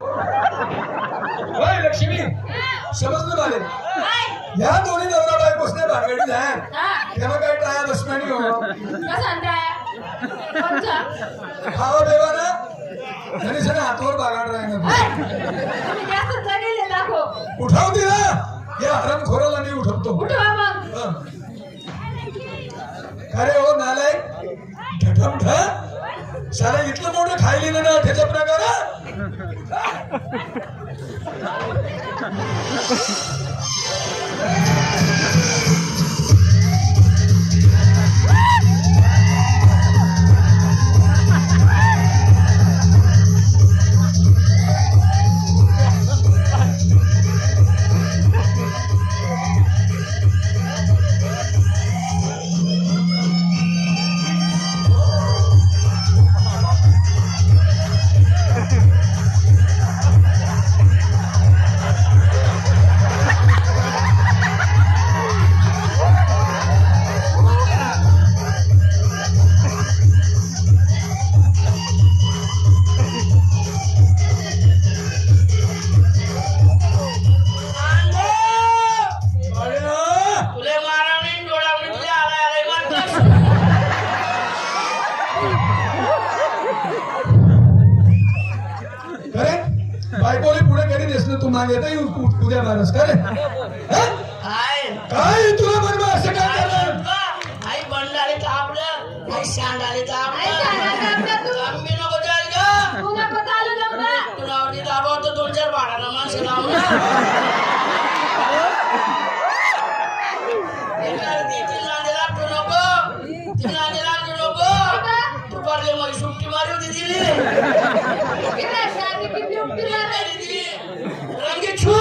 होय लक्ष्मी समजलं मला या दोन्ही नवरा बायकोसने भानगडी जाय तेव्हा काय टाया बसणार हो खावा देवा ना तरी सगळं हातवर बागाड राहील उठाव दिला या हरम खोराला मी उठवतो अरे हो नालायक ठठमठ साला इतलं मोठं खायली ना ठेचा प्रकार बायकोले पुढे कधी दिसलं तू मागे उद्या मारस का रे काय तुला बरोबर असं काय झालं आई बंडाले तापलं आई सांडाले तापलं मी नको जाईल का तू नको चालू लवकर तुलावरती दाबावर तर 2-4 भाडाला माणसं लावलं दुपारले मला सुट्टी मारी होती दिली रंगी छू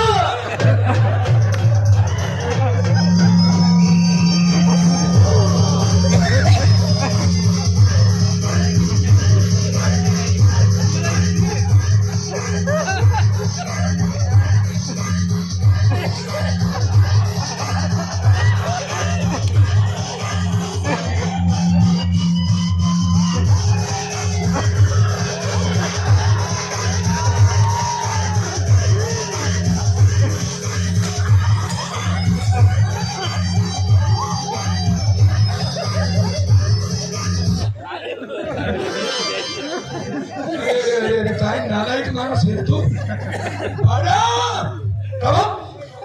काय नालायक माणूस आहे तू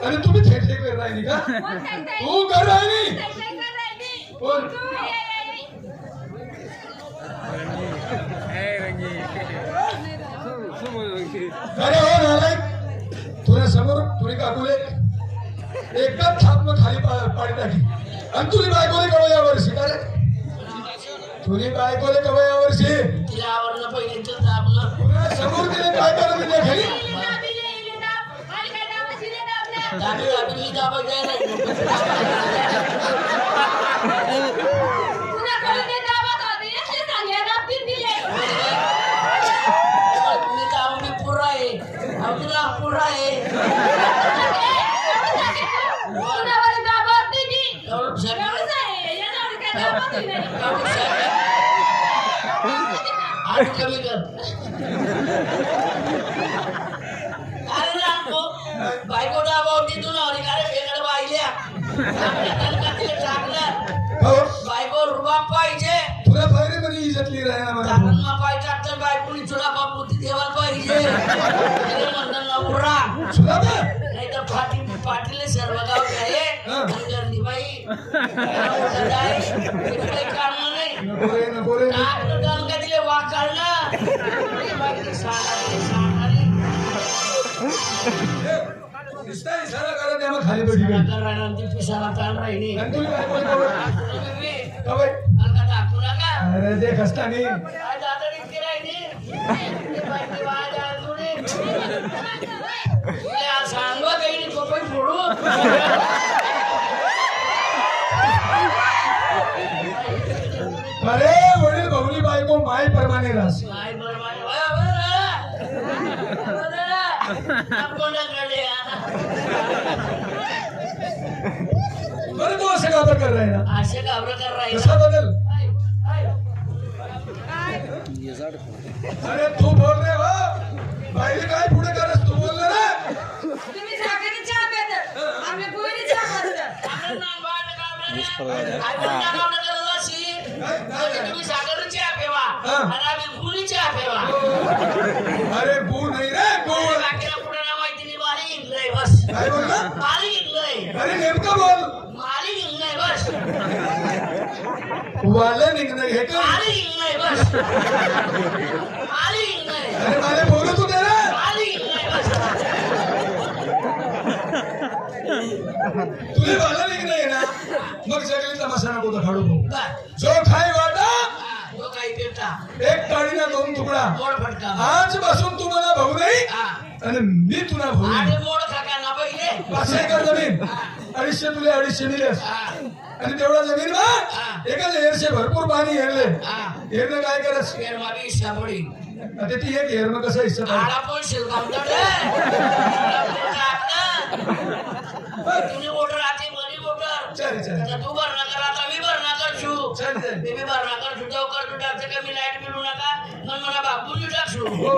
आणि तुम्ही थेट थेट कर राहिली का तू कर राहिली कोण अरे हो नालायक तुला समोर तुला काकूले एकदा थाप खाली पाडी टाकी आणि तुझी बायकोले कवा या वर्षी का रे तुझी बायकोले कवा या वर्षी तिला आवडलं पहिले तर दाबलं तुला समोर तिने काय करत तिच्या खाली दाबी दाबी मी दाबा जायला मी दाबा मी पुरा आहे तुला पुरा आहे आठ कमी कर अरे रामको बायको दाबावर तिथून अरे वेगळं वाहिल्या टाकलं बायको रुबाब पाहिजे तुला पाहिजे म्हणजे इज्जतली राहिला मला टाकून पाय टाकतं बायकोनी चुडा बापूती देवाला पाहिजे म्हणतात ना उरा सुद्धा नाही तर पाटील सर्व गाव आहे गर्दी बाई काम नाही नको रे का दिले वाक काढलं दिसतंय सारा कारण त्या मग खाली बैठी गई पिसाला ताण राहिली आणि तुला काय बोलतो कवय टाकू नका अरे ते खस्तानी काय दादा इतकी राहिली सांगवा काही तो पण फोडू अरे वडील बबली बायको माय परमाने रास काय बरं कोणाकडे बरं तू असं घाबर कर रहा है ना असे घाबरं कर राहील कसा बदल अरे तू बोल रहे हो बाहेर काय पुढे काय म्हणता कामलं करत अशी म्हणजे तुम्ही सागरची आपेवा आणि आम्ही गुळीची आपेवा अरे गु नाही रे गु बाकीला कुणाला माहिती नाही माली इंगलंय बस काय बोलला माली इंगलंय अरे नेमकं बोल माली इंगलंय बस वालं निघणं हे का माली इंगलंय बस माली इंगलंय अरे मला बोलत होते रे माली इंगलंय बस तुले वालं निघणं आहे ना मग सगळी तमाशा नको तो खाडू बर जो खाई वाटा तो काही फिरता एक काळीना दोन तुकडा मोड फटका आजपासून तू मला भाऊ नाही आणि मी तुला भाऊ आणि नाही. मोड खाका ना पहिले 500 एकर जमीन 250 तुले 250 दिलेस आणि तेवढा जमीन बा एका हेरशे भरपूर पाणी हेरले हेरणं काय करस फेर मागे सापडी आता ती एक हेरणं कसं हिस्सा पाहिजे आडा पण शिलकामतात तुम्ही वोटर आते मनी वोटर चल चल आता तू भरणा कर आता मी भरणा करछु चल चल मी भरणा करछु तो कर तू टाकते का मी लाईट मिळू नका मग मला बापूजी टाकछु हो.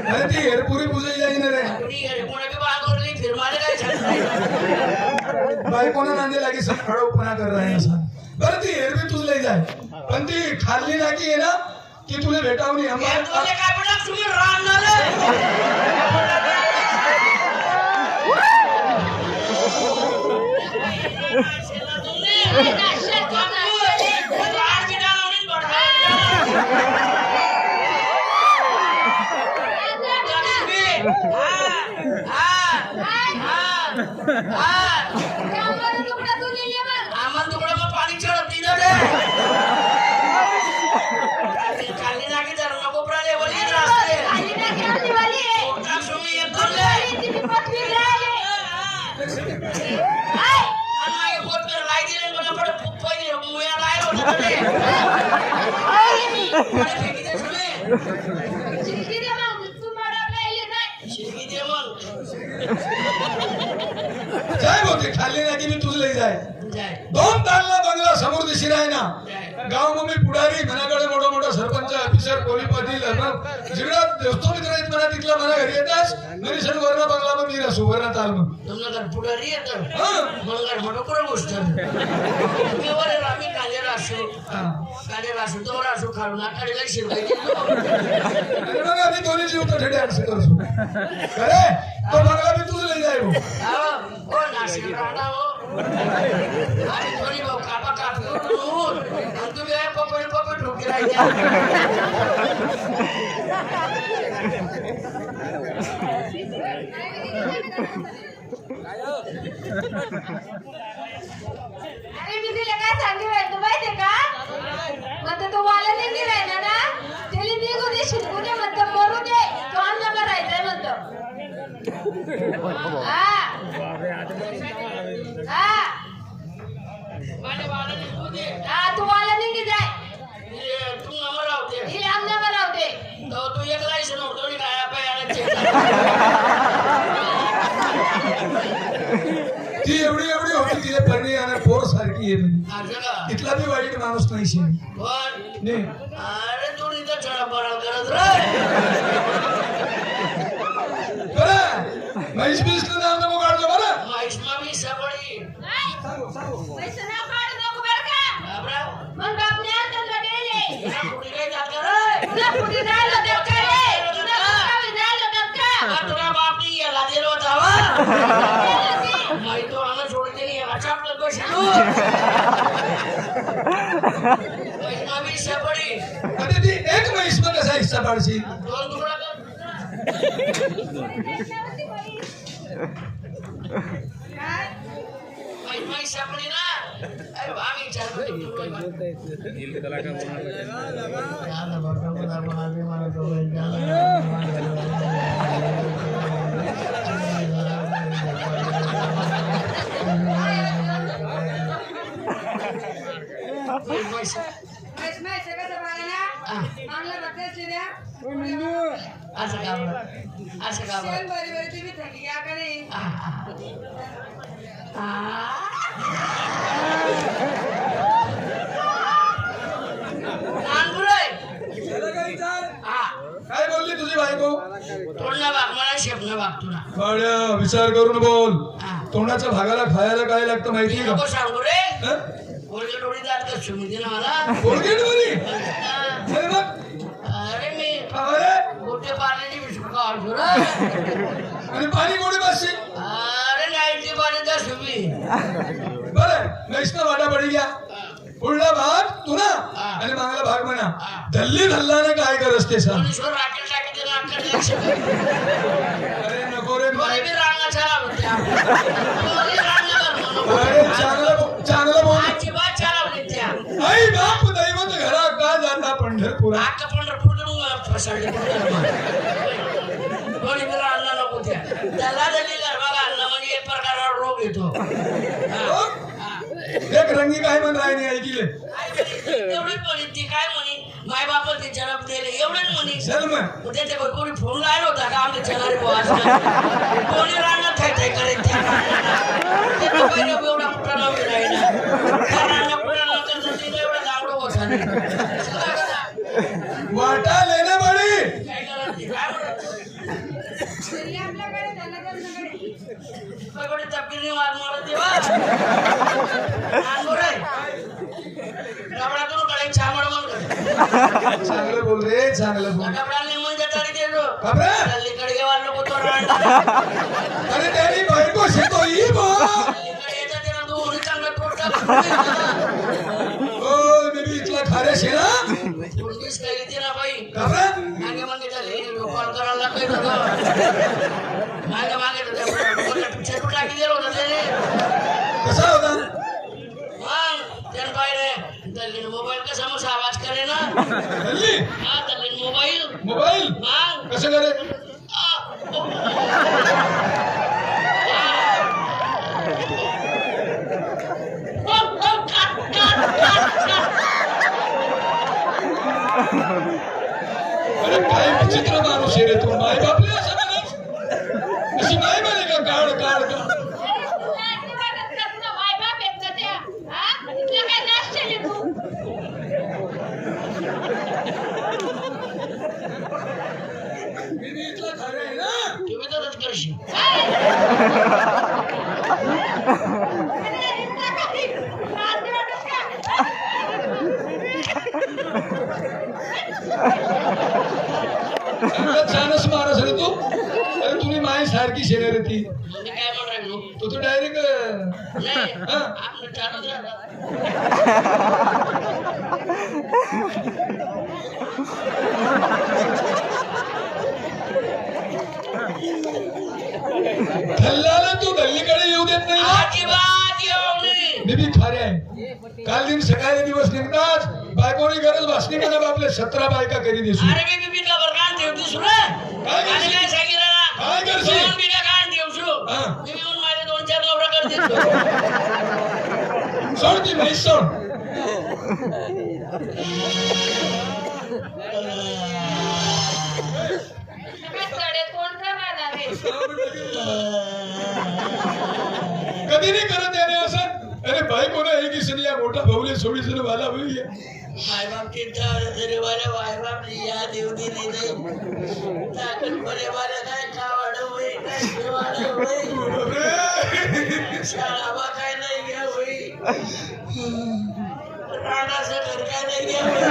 अरे ती हेरपुरी पुजाई जाईन रे तुम्ही कोणा बी बाग करली फिर मारे काय सांगताय बायकोना नांदे लागी सण खडवपणा कर रहा है असा बरं ती हेर बी तुझ लई जाय पण ती खाल्ली ना की आहे ना की तुला भेटावणी हे तुले काय पण तुम्ही राहणार आम्हाला तुकडं मग पाणी चढत दिलं रे खाली नाकी तर नको प्राले वली राहते तुम्ही एक करले आणि मागे पोट कर लाई दिले मला पडे पहिले मुया लायलो होता रे फेकी दे सुने शिरकी दे मग जाय बोलते खाल्ली ना की मी तुझ लई जाय जाय 2 तालला बंगला समोर दिशी आहे ना जाय गाव मग पुढारी मनाकडे मोठा मोठा सरपंच ऑफिसर पोलीस पाटील जिकडं दोस्तो मित्र आहेत म्हणा तिथला मला घरी येतास नरी सण वर्ण बंगला मग मी असू वर्ण ताल मग तुमला तर पुढारी येतं हा. मंगळ म्हणून कोण गोष्ट तुम्ही वर आम्ही कांद्याला असू हा. कांद्याला असू तर असू खालून आकडे शिरकाय आणि मग आम्ही दोन्ही जीव तर ठेडे असं करतो अरे तो बंगला मी तुझ लई जाय भाऊ. हो नाशिक राहता हो आणि थोडी भाऊ कापा कापू दूर आणि तुम्ही पपडी पपडी ठोकी राहिल्या अरे मी तिला काय सांगितलं माहितीये का म्हणतो तो वाला नाही राहिला ना त्याला निघू दे शिकू दे म्हणतो मरू दे तो आमला राहायचंय म्हणतो हा हा माझ्या बाळाला निघू दे हा तू वाला निघी जाय तू नंबर राहू दे ही आमला राहू दे तो तू एक लायसन होतो आणि काय पायाला ती एवढी एवढी होती तिथे परणी आणि पोर सारखी आहे म्हणजे. इथला बी वाईट माणूस नाही शे पण नाही अरे तू इथं छडा पडा करत रे बरं म्हैस बिसलं नाव नको काढतो बरं महिष्मा मी सबळी पैसे ना काढू नको बरं का बाबरा मग बापने आणतात गेले तुला कुठे काय जात का रे तुला कुठे जायला होतं का रे तुला गावी जायला होतं का तुला बापनी याला दिलं होता वा माहिती तो आम्हाला सोडून दिली याच्या आपलं कशी महिष्मा मी सबळी आता ती एक म्हैस मग कसा हिस्सा पाडशील दोन तुकडा कर महिष्मा सबळी ना अरे आम्ही विचार असं का बरं असं का बरं काय बोलली तुझी बायको तोंडला भाग मला शेपला भाग तुला बाळ्या विचार करून बोल हा. तोंडाच्या भागाला खायला काय लागतं माहितीये नको का सांगू रे हं? कोणत्या डोळी जात का सुमिती ना मला कोलगेटवरी? अरे मग अरे मी अरे गोटे पाण्याची बिस्कुट काढतो रे आणि पाणी कोणी बसशील अरे नाईटची पाणी त्या सुमी बरं वैष्णव वाटा पडी गया पुढला भाग तुला आणि मागला भाग म्हणा दल्ली धल्लाने काय करस ते सांग पोलीसवर राखेल टाकी ते नाटकात लक्ष दे. अरे नको रे दोन्ही बी रांगाच्या लावल्या. दोन्ही रांगावर म्हणून. अरे चांगलं बोल अजिबात चालवली त्या आई बाप दैवत घरा का जाता पंढरपुरा आता पंढरपूरकडून फसाडले दोन्ही बी रांगा नको त्या त्याला दिली गरबाला आणलं म्हणजे एक प्रकारचा रोग येतो एक रंगी काय म्हण राहिली ऐकिले एवढीच म्हणी ती काय म्हणी माय बाप ते जन्म दिले एवढेच म्हणी चल मग त्याच्या कोणी फोन लावला होता का आमच्या चलारी बुवा कोणी रांगणात काय काय करायचं त्या रांगणाला पहिले एवढा मोठा नाव राहिला त्या रांगणा पुढे नंतर तिने एवढं लावडं होता वाटा लेणे बडी काय करायचं काय म्हणत तरी आपल्याकडे त्यांना त्यांच्याकडे कोणी तपकिरी वाद मारत देवा नानगोर आहे डबडातून कडे छामड म्हणून चांगलं बोल रे चांगलं बोल डबडाला निमून जाताना देतो बापरे अलीकडे गेवाल नको तो रांडा अरे त्यानी बायको शेतो ई बा अलीकडे येतात त्याला दोन्ही चांगला पोट ओ बेबी इथला खारे शेना पोलीस काही येते ना बाई बापरे मागे मागे झाले कॉल करायला लागले मागे मागे पिक्चर टाकी दिलं होतं त्याने कसा होता मग त्यानं पाहिजे दल्लीन मोबाईल कसा मग आवाज करे ना दल्ली हा दल्लीन मोबाईल मोबाईल मग कसं करे अरे काय विचित्र माणूस आहे रे तू माय बापले असं म्हणत अशी माय म्हणे का काढ काढ काढ मी इथला खारे आहे ना तुम्ही तरच करशील छानच मारस रे तू अरे तुम्ही माय सारखी शेणार ती मग मी काय म्हणणार मग तो डायरेक्ट नाही आपलं चालूच राहतात धल्लाला तू गल्लीकडे येऊ देत नाही अजिबात येऊ नये मी बी खारे आहे काल दिन सकाळी दिवस निघताच बायकोनी गरज भासली का ना आपले 17 बायका करी दिसू अरे मी बिबी खबर कान ठेवतो सुना काय करशील? काय सांगितलं ना काय करशील? 2 बिघा कान ठेवतो हा. मी येऊन माझे 2-4 नवरा करते सोड ती म्हैस सोड कोण करणार आहे कधी नाही करत याने असं अरे बायको ना एक इसलिया मोठा भाऊले सोडी सर वाला होई मायबाप चिंता तरी वाले मायबाप या देवदी नाही ताकद बरे वाले काय खावाड होई काय पिवाड होई शाळा बा काय नाही घ्या होई राणाचं घर काय नाही घ्या होई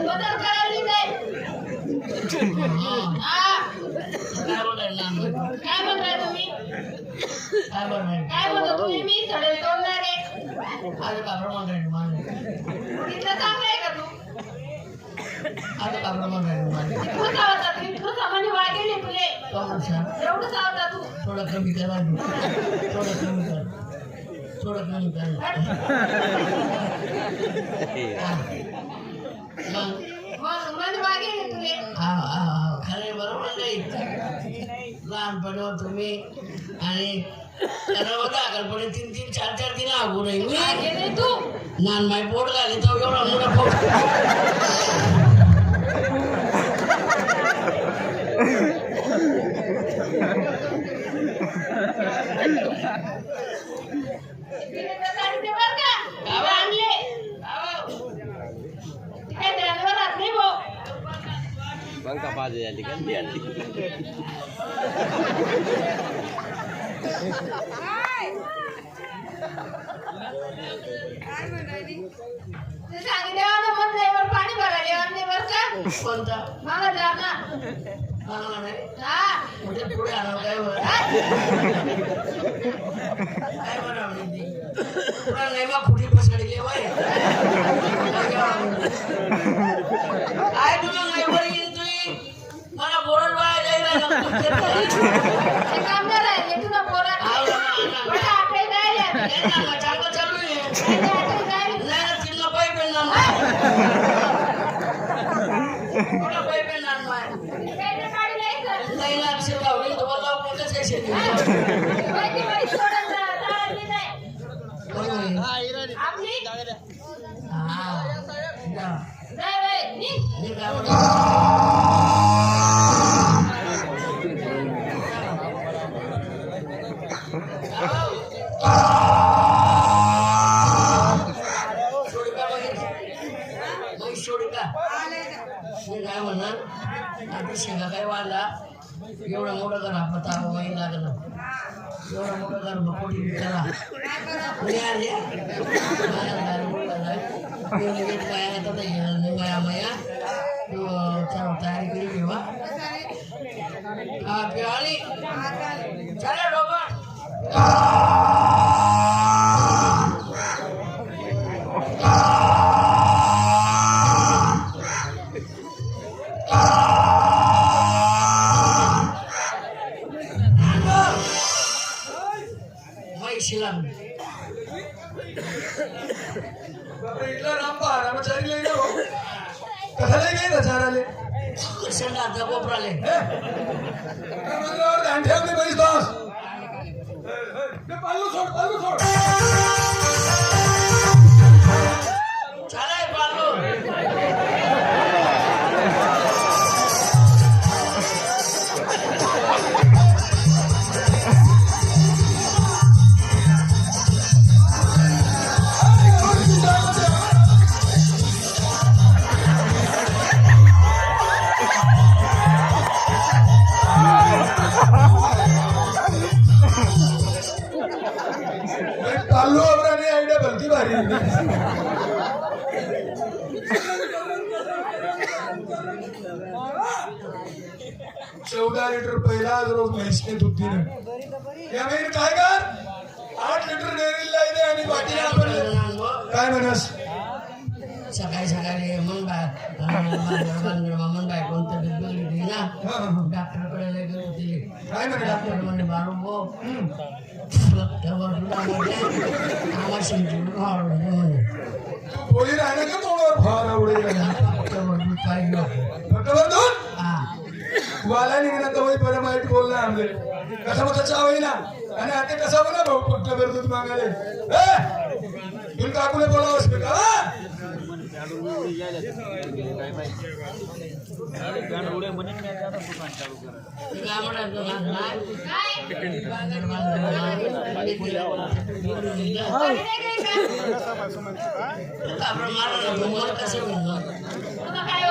बदल करायला जाईल काय बोलायला काय म्हणताय तुम्ही काय बोलायला काय म्हणतो तुम्ही मी सडेल तोडणार आहे आज कापड म्हणताय मान तिथलं चांगलं आहे का तू आज कापड म्हणताय मान इथलं सावता तू इथलं सामान्य वागेल तुले कमल साहेब एवढं सावता तू थोडं कमी करा थोडं कमी कर थोडं कमी कर मग मन वागेल तुले खरे बरोबर नाही लहानपणी तुम्ही आणि त्याला होता अकलपणे 3-3, 4-4 दिन आगू नाही मी वागेल नाही तू नान माय पोट घाली तो एवढा मोठा पोट तिने तर सांगते बरं का गावा आणले काय ध्यानावर राहत नाही भाऊ Bangka pada ya kan dia. ते सांगितलं मग ड्रायव्हर पाणी भरायला येणार नाही बरं का कोणता मला जा ना मला नाही हा म्हणजे पुढे आला काय बरं काय बरं पुढे नाही मग खुटी पसरली वय काय तुला नाही बरं येईल तुम्ही मला बोरड बाया जायला ते काम नाही राहिले तुला बोला बट आपले जायला चांगलं चालू आहे जायला नाही ना तिला पाय पेलणार कुठं पाय पेलणार नाही पेट्रोल गाडी नाही सर नाही ना शिकावली तर बोलला कसं काय शेती माहिती माहिती सोडून जायला नाही आपली जाय बाई नी काय म्हणणार आता शेंगा काय वाढला एवढा मोठा घर आपला ताबा माहीत लागला एवढा मोठा घर कोटी करा तयारी केली घेवा पिवाळी चला डोबा इथला रामबा रामचारी लई ना भाऊ कसा लई गेला चाराले शेंगाचा कोपराले ठेवली बैस बस पालू सोड चालाय पालो पालू अबराने आयडिया भलती भारी 14 लिटर पहिला रोज म्हैसने दूध दिलं या महिने काय कर 8 लिटर डेअरीला इथे आणि बाटीला आपण काय म्हणस सकाळी सकाळी मन बाय कोणतं बिघडली ना डॉक्टरकडे गेली होती काय म्हणे डॉक्टर म्हणजे बाळू भाऊ बोली राहणार का तोंडावर फार आवडेल दूध वाला निघणार तर वही बरं माहिती बोलला आमले कसा मग त्याचा होईना आणि आता कसा बोला भाऊ पट्टभर दूध मागाले तुम्ही काकूने बोलावंच का तुला काय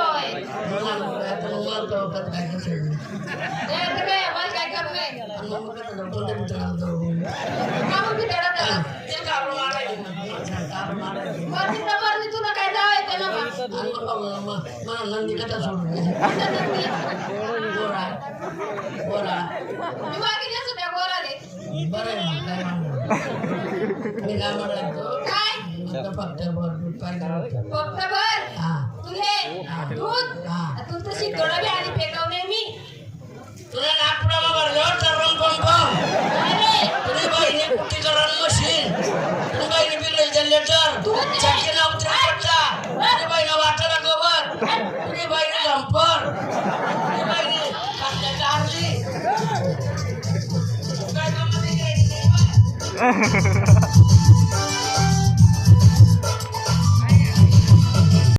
होय काय करत नाही मरणी तुला काय जावं त्याला मला नंदी कथा सोडून गोरा गोरा मी मागितलं सुद्धा गोराले बरं आहे मग काय म्हणणार मी काय म्हणायचो काय फक्त दूध पाहिजे फक्त भर हा तुले दूध तू तर शिकवलं बी आणि फेकवले मी तुला नागपुराला भरल्यावर चरण पंप तुझी बहिणी कुठे करण मशीन तुझी बहिणी बिल जनरेटर चक्कीला उतरा पडता तुझी बहिणी वाटायला गोबर तुझी बहिणी झंपर तुझी बहिणी कांद्याच्या आरली काय गंमत आहे?